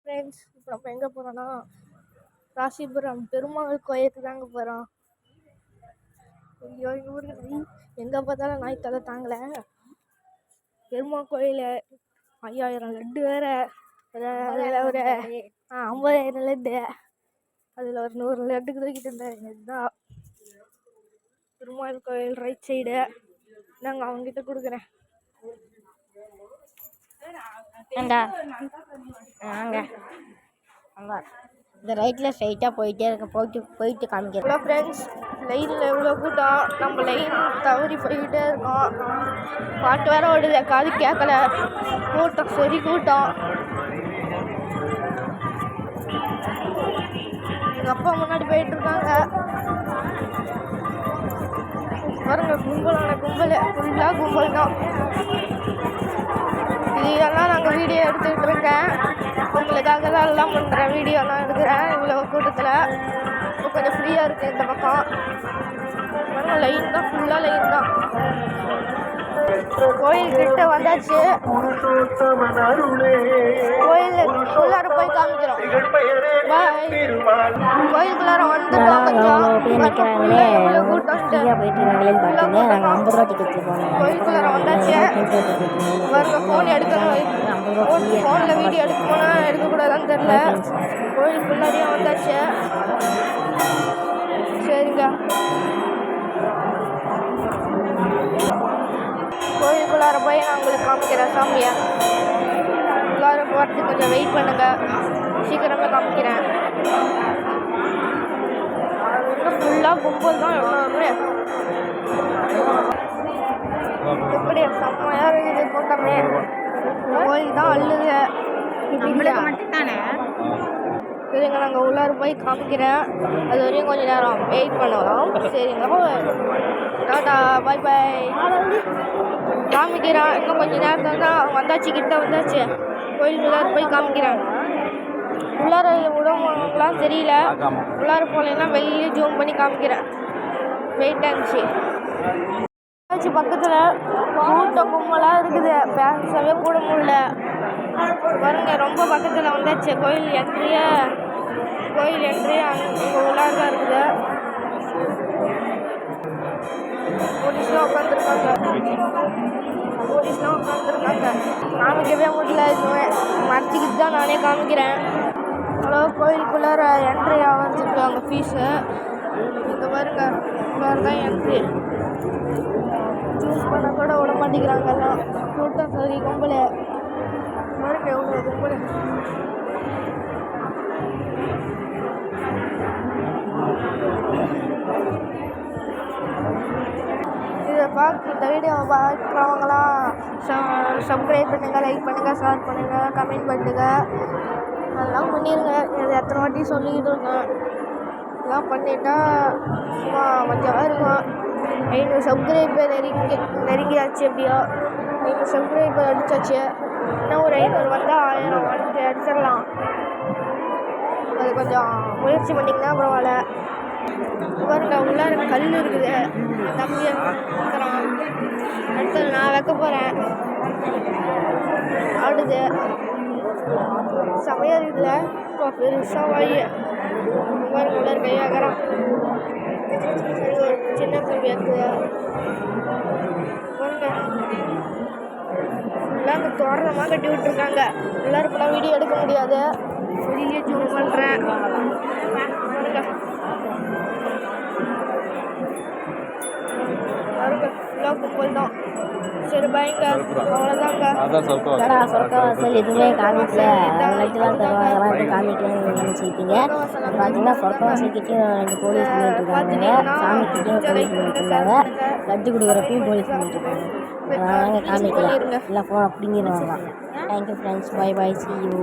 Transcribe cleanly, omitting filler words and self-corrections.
Friends, இப்போ நம்ம எங்கே போகிறோன்னா ராசிபுரம் பெருமாள் கோயிலுக்கு தாங்க போகிறோம். ஐயோ ஊருக்கு எங்கே பார்த்தாலும் நாய் தலை தாங்கலை. பெருமாள் கோயில் 5000 லட்டு வேறு, அதில் ஒரு 50,000 லட்டு, அதில் ஒரு 100 லட்டுக்கு தூக்கிட்டு இருந்தார். இதுதான் பெருமாள் கோயில் ரைட் சைடு. நாங்கள் அவங்ககிட்ட கொடுக்குறேன். இந்த ரைட்டில் ஸ்ட்ரைட்டாக போயிட்டே இருக்க போயிட்டு காமிக்கிறேன். ஹலோ ஃப்ரெண்ட்ஸ், லைனில் எவ்வளோ கூட்டம். நம்ம லைன் தவறி போய்கிட்டே இருக்கோம். பாட்டு வேற ஓடுது, காது கேட்கல. கூட்டம் சரி கூட்டம். எங்கள் அப்பா முன்னாடி போயிட்டுருக்காங்க. பாருங்க, கும்பலான கும்பல், ஃபுல்லாக கும்பல் தான். இதெல்லாம் நாங்கள் வீடியோ எடுத்துக்கிட்டு இருக்கேன். உங்களுக்காக தான் எல்லாம் பண்ணுறேன், வீடியோலாம் எடுக்கிறேன். இவ்வளோ கூட்டத்தில் இப்போ கொஞ்சம் ஃப்ரீயாக இருக்குது இந்த பக்கம். லைன் தான், ஃபுல்லாக லைன் தான். கோயில்கிட்ட வந்தாச்சு. கோயில் உள்ளார போய் காமிக்கிறோம். கோயிலுக்குள்ளார வந்துட்டோம். கோயிலுக்குள்ளார வந்தாச்சு. ஃபோன் எடுக்கணும், ஃபோனில் வீடியோ எடுக்கணும்னா எடுக்கக்கூடாதான்னு தெரில. கோயிலுக்குள்ளாரையே வந்தாச்சு. சரிங்க, கோயிலுக்குள்ளார போய் நான் உங்களுக்கு காமிக்கிறேன் சாமியை. உள்ளார போகிறதுக்கு கொஞ்சம் வெயிட் பண்ணுங்கள், சீக்கிரமே காமிக்கிறேன். இன்னும் ஃபுல்லாக கும்பல் தான். எப்படி செம்மையாக இருக்குது கூட்டமே. கோயில் தான் அள்ளுது. மட்டும்தானே. சரிங்க, நாங்கள் உள்ளார போய் காமிக்கிறேன். அது வரையும் கொஞ்சம் நேரம் வெயிட் பண்ணலாம். சரிங்க, டாடா, பாய் பாய். காமிக்கிறேன். இன்னும் கொஞ்சம் நேரத்தில் தான் வந்தாச்சு, கிட்ட வந்தாச்சு. கோயிலுக்குள்ளார போய் காமிக்கிறேன். உள்ளார விடவங்களாம் தெரியல. உள்ளார போகலைன்னா வெளியே ஜூம் பண்ணி காமிக்கிறேன். வெயிட் ஆச்சு. பக்கத்தில் கூட்டம் கும்பலாக இருக்குது, பேசவே கூட முடியல. பாருங்க, ரொம்ப பக்கத்தில் வந்தாச்சு. கோயில் என்ட்ரியே அங்கே உள்ளார தான் இருக்குது. போலீஸ்லாம் உட்காந்துருக்காங்க. காமிக்கவே முடியல, இதுவே மறைச்சிக்கிட்டு தான் நானே காமிக்கிறேன். ஹலோ, கோயிலுக்குள்ளார என்ட்ரி ஆகிறதுக்கு அங்கே ஃபீஸு. இங்கே பாருங்க, உள்ளார தான் என்ட்ரி. சூஸ் பண்ண கூட விட மாட்டேங்கிறாங்க எல்லாம். கூட்டம் சரி கும்பல். பாருங்க எவ்வளோ கும்பல். இந்த வீடியோவை பார்க்குறவங்களாம் சப்ஸ்கிரைப் பண்ணுங்கள், லைக் பண்ணுங்கள், ஷேர் பண்ணுங்கள், கமெண்ட் பண்ணுங்கள். அதெல்லாம் பண்ணிடுங்க. இது எத்தனை வாட்டி சொல்லிக்கிட்டு இருக்கேன். இதெல்லாம் பண்ணிட்டா சும்மா மஞ்சளாக இருக்கும். 500 சப்ஸ்கிரைபர் நெருங்கியாச்சு. எப்படியோ 500 சப்ஸ்கிரைபர் அடித்தாச்சு. இன்னும் ஒரு 500 வந்தால் 1000 வந்து அடிச்சிடலாம். அது கொஞ்சம் முயற்சி பண்ணிங்கன்னா பரவாயில்ல. பாருங்க, உள்ளார கல் இருக்குது. தம்பியை வைக்கிறான். அடுத்தது நான் வைக்க போகிறேன். ஆடுது, சமையல் இல்லை. இப்போ பெருசாக வாய் பாருங்க, உள்ளார கையாகிறான். ஒரு சின்ன தம்பி இருக்குது. பாருங்க, ஃபுல்லாக அங்கே தோரணமாக கட்டி விட்டுருக்காங்க. உள்ளார இப்போலாம் வீடியோ எடுக்க முடியாது, வெளியே ஜூம் பண்ணுறேன். பாருங்க, கும்பல் தான். சரி பாய்ங்க, அவ்வளோதாங்க. சொர்க்கவாசல் எதுவுமே காமிக்கல, லட்டுலாம் தருவாங்கலாம் எதுவும் காமிக்கலன்னு நினச்சிக்கிட்டீங்க. பார்த்தீங்கன்னா சொர்க்கவாசல் கிட்டேயும் 2 போலீஸ் பண்ணிட்டு இருக்காங்க, சாமி கிட்டேயும் போலீஸ் பண்ணிட்டு இருந்தாங்க, லட்டு கொடுக்குறப்பையும் போலீஸ் பண்ணிட்டு இருக்காங்க. அதனால காமிக்கலாம், இல்லை ஃபோன் அப்படிங்கிறவங்களாம். Thank you friends, bye bye, see you.